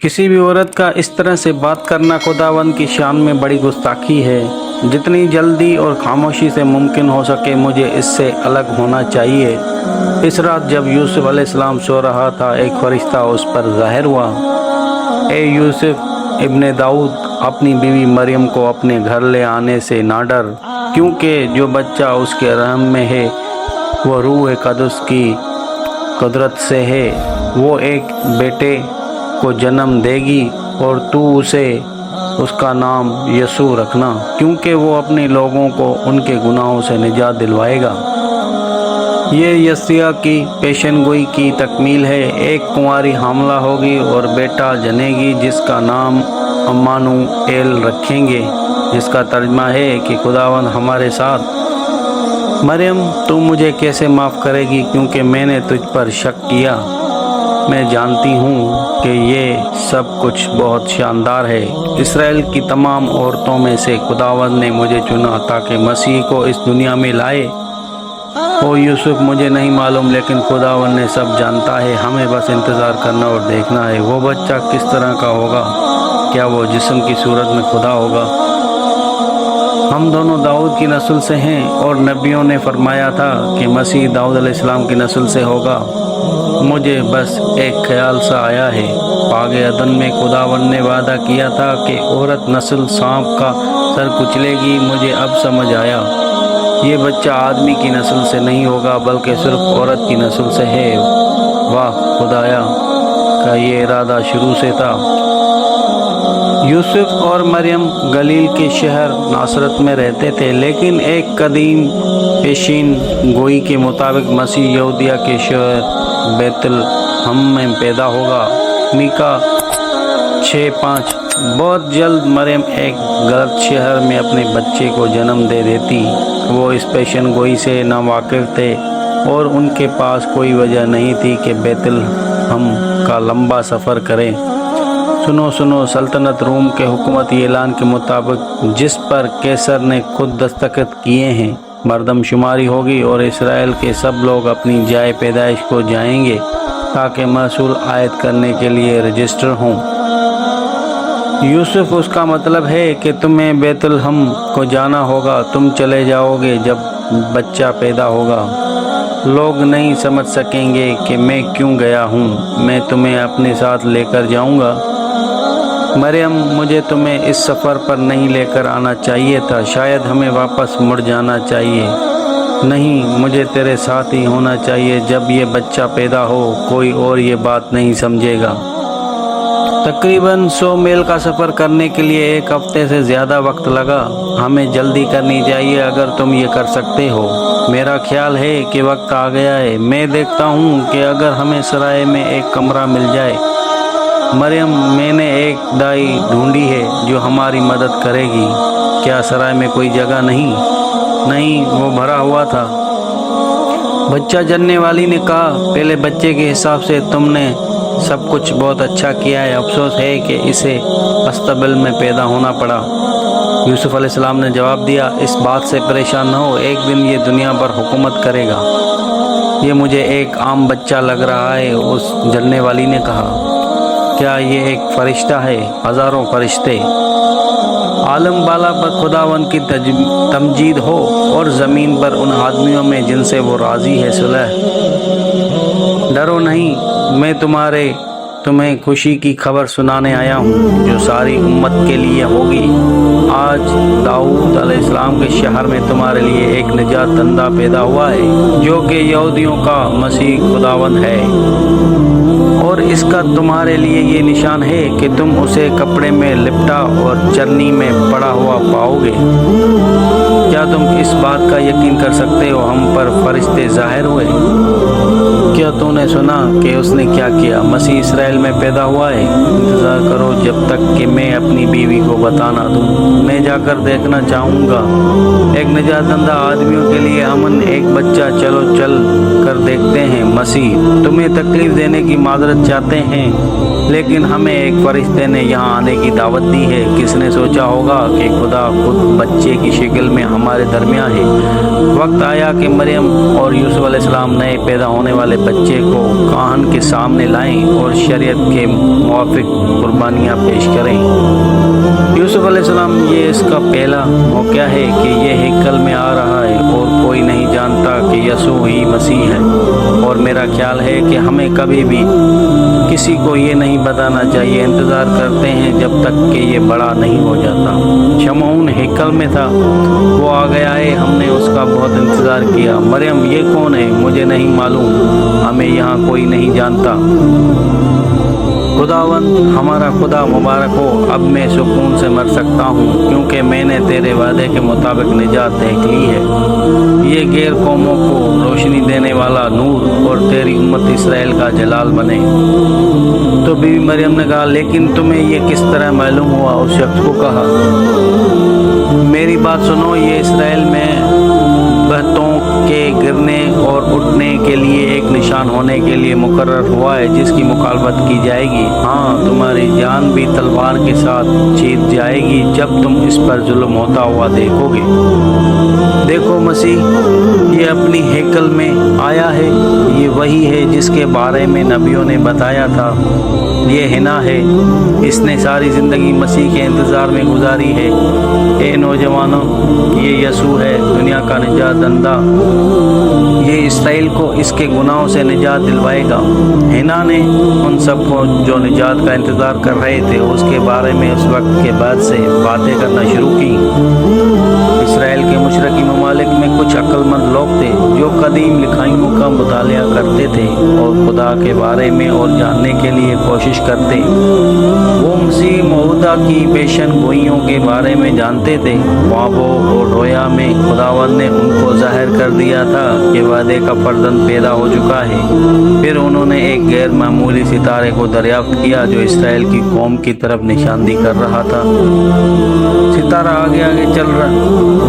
किसी भी औरत का इस तरह से बात करना खुदावंद की शान में बड़ी गुस्ताखी है। जितनी जल्दी और खामोशी से मुमकिन हो सके मुझे इससे अलग होना चाहिए। इस रात जब यूसुफ अलैहिस्सलाम सो रहा था, एक फरिश्ता उस पर ज़ाहिर हुआ। ए यूसुफ इब्ने दाऊद, अपनी बीवी मरियम को अपने घर ले आने से ना डर, क्योंकि जो बच्चा उसके रहम में है वो रूह कदस की कुदरत से है। वो एक बेटे को जन्म देगी और तू उसका नाम यसू रखना, क्योंकि वो अपने लोगों को उनके गुनाहों से निजात दिलवाएगा। ये यसिया की पेशनगोई की तकमील है। एक कुंवारी हामला होगी और बेटा जनेगी, जिसका नाम अम्मानुएल रखेंगे, जिसका तर्जमा है कि खुदावंद हमारे साथ। मरियम, तू मुझे कैसे माफ़ करेगी, क्योंकि मैंने तुझ पर शक किया। मैं जानती हूँ कि ये सब कुछ बहुत शानदार है। इसराइल की तमाम औरतों में से खुदावंद ने मुझे चुना ताकि मसीह को इस दुनिया में लाए। ओ यूसुफ, मुझे नहीं मालूम, लेकिन खुदावंद ने सब जानता है। हमें बस इंतज़ार करना और देखना है। वो बच्चा किस तरह का होगा? क्या वो जिस्म की सूरत में खुदा होगा? हम दोनों दाऊद की नस्ल से हैं और नबियों ने फरमाया था कि मसीह दाऊद अलैहिस्सलाम की नस्ल से होगा। मुझे बस एक ख्याल सा आया है। पागे अदन में खुदावंद ने वादा किया था कि औरत नस्ल सांप का सर कुचलेगी। मुझे अब समझ आया, ये बच्चा आदमी की नस्ल से नहीं होगा बल्कि सिर्फ औरत की नस्ल से है। वाह, खुदाया का ये इरादा शुरू से था। यूसुफ और मरियम गलील के शहर नासरत में रहते थे, लेकिन एक कदीम पेशीन गोई के मुताबिक मसीह यहूदिया के शहर बैतलहम में पैदा होगा। मीका 6:5। बहुत जल्द मरियम एक गलत शहर में अपने बच्चे को जन्म दे देती। वो इस पेशन गोई से नावाकिफ थे और उनके पास कोई वजह नहीं थी कि बैतलहम का लंबा सफ़र करें। सुनो, सल्तनत रोम के हुकूमती ऐलान के मुताबिक, जिस पर कैसर ने खुद दस्तखत किए हैं, मर्दमशुमारी होगी और इसराइल के सब लोग अपनी जाए पैदाइश को जाएंगे ताकि महसूल आयद करने के लिए रजिस्टर हों। यूसुफ, उसका मतलब है कि तुम्हें बैतलहम को जाना होगा। तुम चले जाओगे जब बच्चा पैदा होगा। लोग नहीं समझ सकेंगे कि मैं क्यों गया हूँ। मैं तुम्हें अपने साथ लेकर जाऊँगा। मरियम, मुझे तुम्हें इस सफ़र पर नहीं लेकर आना चाहिए था। शायद हमें वापस मुड़ जाना चाहिए। नहीं, मुझे तेरे साथ ही होना चाहिए। जब ये बच्चा पैदा हो, कोई और ये बात नहीं समझेगा। तकरीबन 100 मील का सफ़र करने के लिए 1 हफ्ते से ज़्यादा वक्त लगा। हमें जल्दी करनी चाहिए अगर तुम ये कर सकते हो। मेरा ख्याल है कि वक्त आ गया है। मैं देखता हूँ कि अगर हमें सराय में एक कमरा मिल जाए। मरियम, मैंने एक दाई ढूंढी है जो हमारी मदद करेगी। क्या सराय में कोई जगह नहीं? नहीं, वो भरा हुआ था। बच्चा जनने वाली ने कहा, पहले बच्चे के हिसाब से तुमने सब कुछ बहुत अच्छा किया है। अफसोस है कि इसे अस्तबल में पैदा होना पड़ा। यूसुफ अलैहिस्सलाम ने जवाब दिया, इस बात से परेशान न हो। एक दिन ये दुनिया पर हुकूमत करेगा। ये मुझे एक आम बच्चा लग रहा है, उस जनने वाली ने कहा। क्या ये एक फरिश्ता है? हज़ारों फरिश्ते। आलम बाला पर खुदावंद की तमजीद हो और ज़मीन पर उन आदमियों में जिनसे वो राज़ी है सुलह। डरो नहीं, मैं तुम्हें खुशी की खबर सुनाने आया हूँ जो सारी उम्मत के लिए होगी। आज दाऊद अलैहिस्सलाम के शहर में तुम्हारे लिए एक निजात दंदा पैदा हुआ है, जो कि यहूदियों का मसीह खुदावंद है। और इसका तुम्हारे लिए ये निशान है कि तुम उसे कपड़े में लिपटा और चरनी में पड़ा हुआ पाओगे। क्या तुम इस बात का यकीन कर सकते हो? हम पर फरिश्ते ज़ाहिर हुए। क्या तूने सुना कि उसने क्या किया? मसीह इसराइल में पैदा हुआ है। इंतज़ार करो जब तक कि मैं अपनी बीवी को बता ना दूँ। मैं जाकर देखना चाहूँगा। एक निजात दंदा आदमियों के लिए अमन, एक बच्चा। चलो चल कर देखते हैं। मसीह, तुम्हें तकलीफ देने की माजरत चाहते हैं, लेकिन हमें एक फरिश्ते ने यहाँ आने की दावत दी है। किसने सोचा होगा कि खुदा खुद बच्चे की शक्ल में हमारे दरमियान है। वक्त आया कि मरियम और यूसुफ अलैहिस्सलाम नए पैदा होने वाले बच्चे को काहन के सामने लाएं और शरीयत के मुवाफिक कुर्बानियाँ पेश करें। यूसुफ अलैहिस्सलाम ये इसका पहला मौका है कि ये हैकल में आ रहा है और कोई नहीं जानता कि यसू ही मसीह है। और मेरा ख्याल है कि हमें कभी भी किसी को ये नहीं बताना चाहिए। इंतज़ार करते हैं जब तक कि ये बड़ा नहीं हो जाता। शमऊन हैकल में था, वो आ गया है, हमने उसका बहुत इंतज़ार किया। मरियम ये कौन है? मुझे नहीं मालूम, हमें यहाँ कोई नहीं जानता। खुदावंद हमारा खुदा मुबारक हो, अब मैं सुकून से मर सकता हूँ, क्योंकि मैंने तेरे वादे के मुताबिक निजात देख ली है। ये गैर कौमों को रोशनी देने वाला नूर और तेरी उम्मत इसराइल का जलाल बने। तो बीवी मरियम ने कहा, लेकिन तुम्हें ये किस तरह मालूम हुआ? उस शख्स को कहा, मेरी बात सुनो, ये इसराइल में बहतों के गिरने और उठने के लिए एक निशान होने के लिए मुकर्रर हुआ है, जिसकी मुखालफत की जाएगी। हाँ, तुम्हारी जान भी तलवार के साथ छीन जाएगी जब तुम इस पर जुल्म होता हुआ देखोगे। देखो मसीह ये अपनी हैकल में आया है, ये वही है जिसके बारे में नबियों ने बताया था। ये हिना है, इसने सारी ज़िंदगी मसीह के इंतज़ार में गुजारी है। ए नौजवानों, ये यसू है, दुनिया का निजात दंदा। ये इसराइल को इसके गुनाहों से निजात दिलवाएगा। हिना ने उन सबको जो निजात का इंतज़ार कर रहे थे उसके बारे में उस वक्त के बाद से बातें करना शुरू की। इसराइल के मुशरकी ममालिक में कुछ अक्लमंद लोग थे जो कदीम लिखाइयों का मुतालिया करते थे और खुदा के बारे में और जानने के लिए कोशिश करते। वो मसीह मौदा की पेशन गोइयों के बारे में जानते थे। ख्वाबों और रोया में खुदावंद ने उनको जाहिर कर दिया था कि वादे का फर्जंद पैदा हो चुका है। फिर उन्होंने एक गैर मामूली सितारे को दरियाफ्त किया जो इसराइल की कौम की तरफ निशानदी कर रहा था। सितारा आगे आगे चल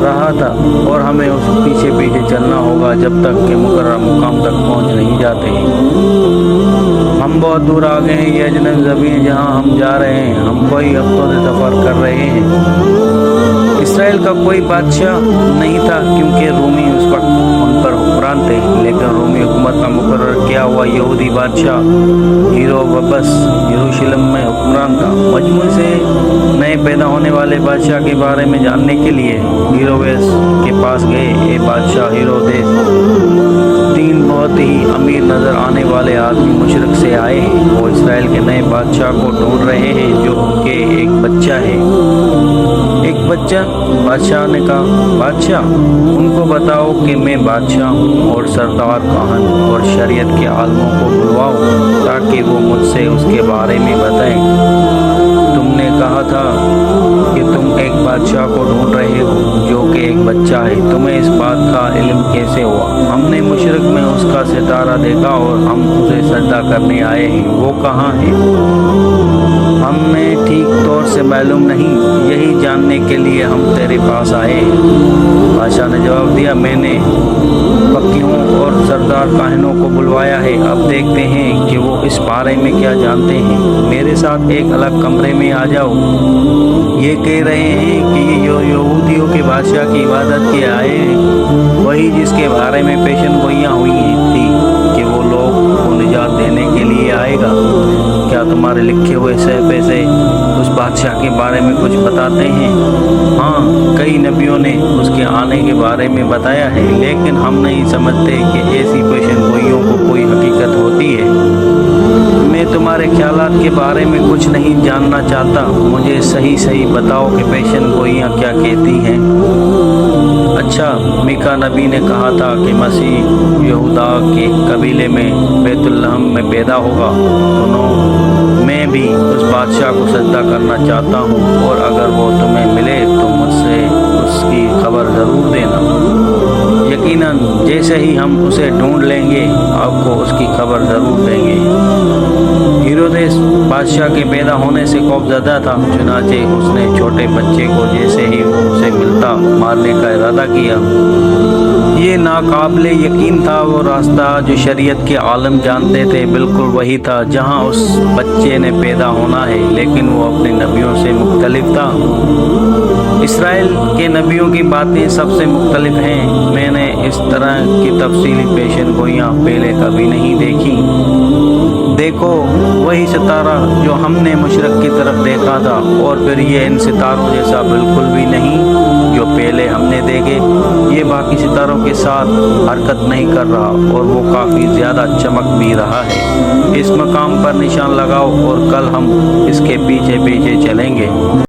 रहा था और हमें उस पीछे पीछे चलना होगा जब तक कि मुकर्रर मुकाम तक पहुंच नहीं जाते। हम बहुत दूर आ गए हैं, ये अजनबी ज़मीन जहां हम जा रहे हैं, हम कई हफ्तों से सफ़र कर रहे हैं। इसराइल का कोई बादशाह नहीं था क्योंकि रूमी उस वक्त उन पर हुक्मरान थे, लेकिन रूमी हुकूमत का मुकर्रर किया हुआ यहूदी बादशाह हीरोबस यरूशलेम में हुक्मरान था। मजमू से नए पैदा होने वाले बादशाह के बारे में जानने के लिए हीरोबस के पास गए। ये बादशाह हीरोदेस 3 बहुत ही अमीर नज़र आने वाले आदमी मुशरक से आए हैं। वो इसराइल के नए बादशाह को ढूंढ रहे हैं जो उनके एक बच्चा है। एक बच्चा? बादशाह ने कहा, बादशाह उनको बताओ कि मैं बादशाह हूँ और सरदार काहन और शरीयत के आलमों को बुलवाओ ताकि वो मुझसे उसके बारे में बताएं। तुमने कहा था कि तुम एक बादशाह को ढूंढ रहे हो जो कि एक बच्चा है, तुम्हें इस बात का इल्म कैसे हुआ? हमने मुशरक में उसका सितारा देखा और हम उसे सजदा करने आए हैं। वो कहाँ है? हमें ठीक तौर से मालूम नहीं, यही जानने के लिए हम तेरे पास आए हैं। बादशाह ने जवाब दिया, मैंने फकीहों और सरदार काहिनों को बुलवाया है, अब देखते हैं कि वो इस बारे में क्या जानते हैं। मेरे साथ एक अलग कमरे में आ जाओ। ये कह रहे हैं कि ये यहूदियों के बादशाह की इबादत के आए हैं, वही जिसके बारे में पेशन गोइयाँ हुई थी कि वो लोग को निजात देने के लिए आएगा। क्या तुम्हारे लिखे हुए सहफे से उस बादशाह के बारे में कुछ बताते हैं? हाँ, कई नबियों ने उसके आने के बारे में बताया है, लेकिन हम नहीं समझते कि ऐसी पेशन गोइयों को कोई हकीकत होती है। मैं तुम्हारे ख्यालात के बारे में कुछ नहीं जानना चाहता, मुझे सही सही बताओ कि पेशन गोइयाँ क्या कहती हैं। अच्छा, मीका नबी ने कहा था कि मसीह यहूदा के कबीले में बैतुल्लहम में पैदा होगा। सुनो, मैं भी उस बादशाह को सजदा करना चाहता हूँ और अगर वो तुम्हें मिले तो मुझसे उसकी खबर ज़रूर देना। यकीनन जैसे ही हम उसे ढूंढ लेंगे आपको उसकी खबर ज़रूर देंगे। हीरोदेस बादशाह के पैदा होने से खौफज़दा था, चुनाचे उसने छोटे बच्चे को जैसे ही उसे मिलता मारने का इरादा किया। یہ ناقابل یقین تھا، وہ راستہ جو شریعت کے عالم جانتے تھے بالکل وہی تھا جہاں اس بچے نے پیدا ہونا ہے، لیکن وہ اپنے نبیوں سے مختلف تھا۔ اسرائیل کے نبیوں کی باتیں سب سے مختلف ہیں۔ میں نے اس طرح کی تفصیلی پیشن گوئیاں پہلے کبھی نہیں دیکھی۔ دیکھو وہی ستارہ جو ہم نے مشرق کی طرف دیکھا تھا، اور پھر یہ ان ستاروں جیسا بالکل بھی نہیں جو پہلے ہم نے دیکھے۔ یہ باقی ستاروں کے ساتھ حرکت نہیں کر رہا، اور وہ کافی زیادہ چمک بھی رہا ہے۔ اس مقام پر نشان لگاؤ اور کل ہم اس کے پیچھے پیچھے چلیں گے۔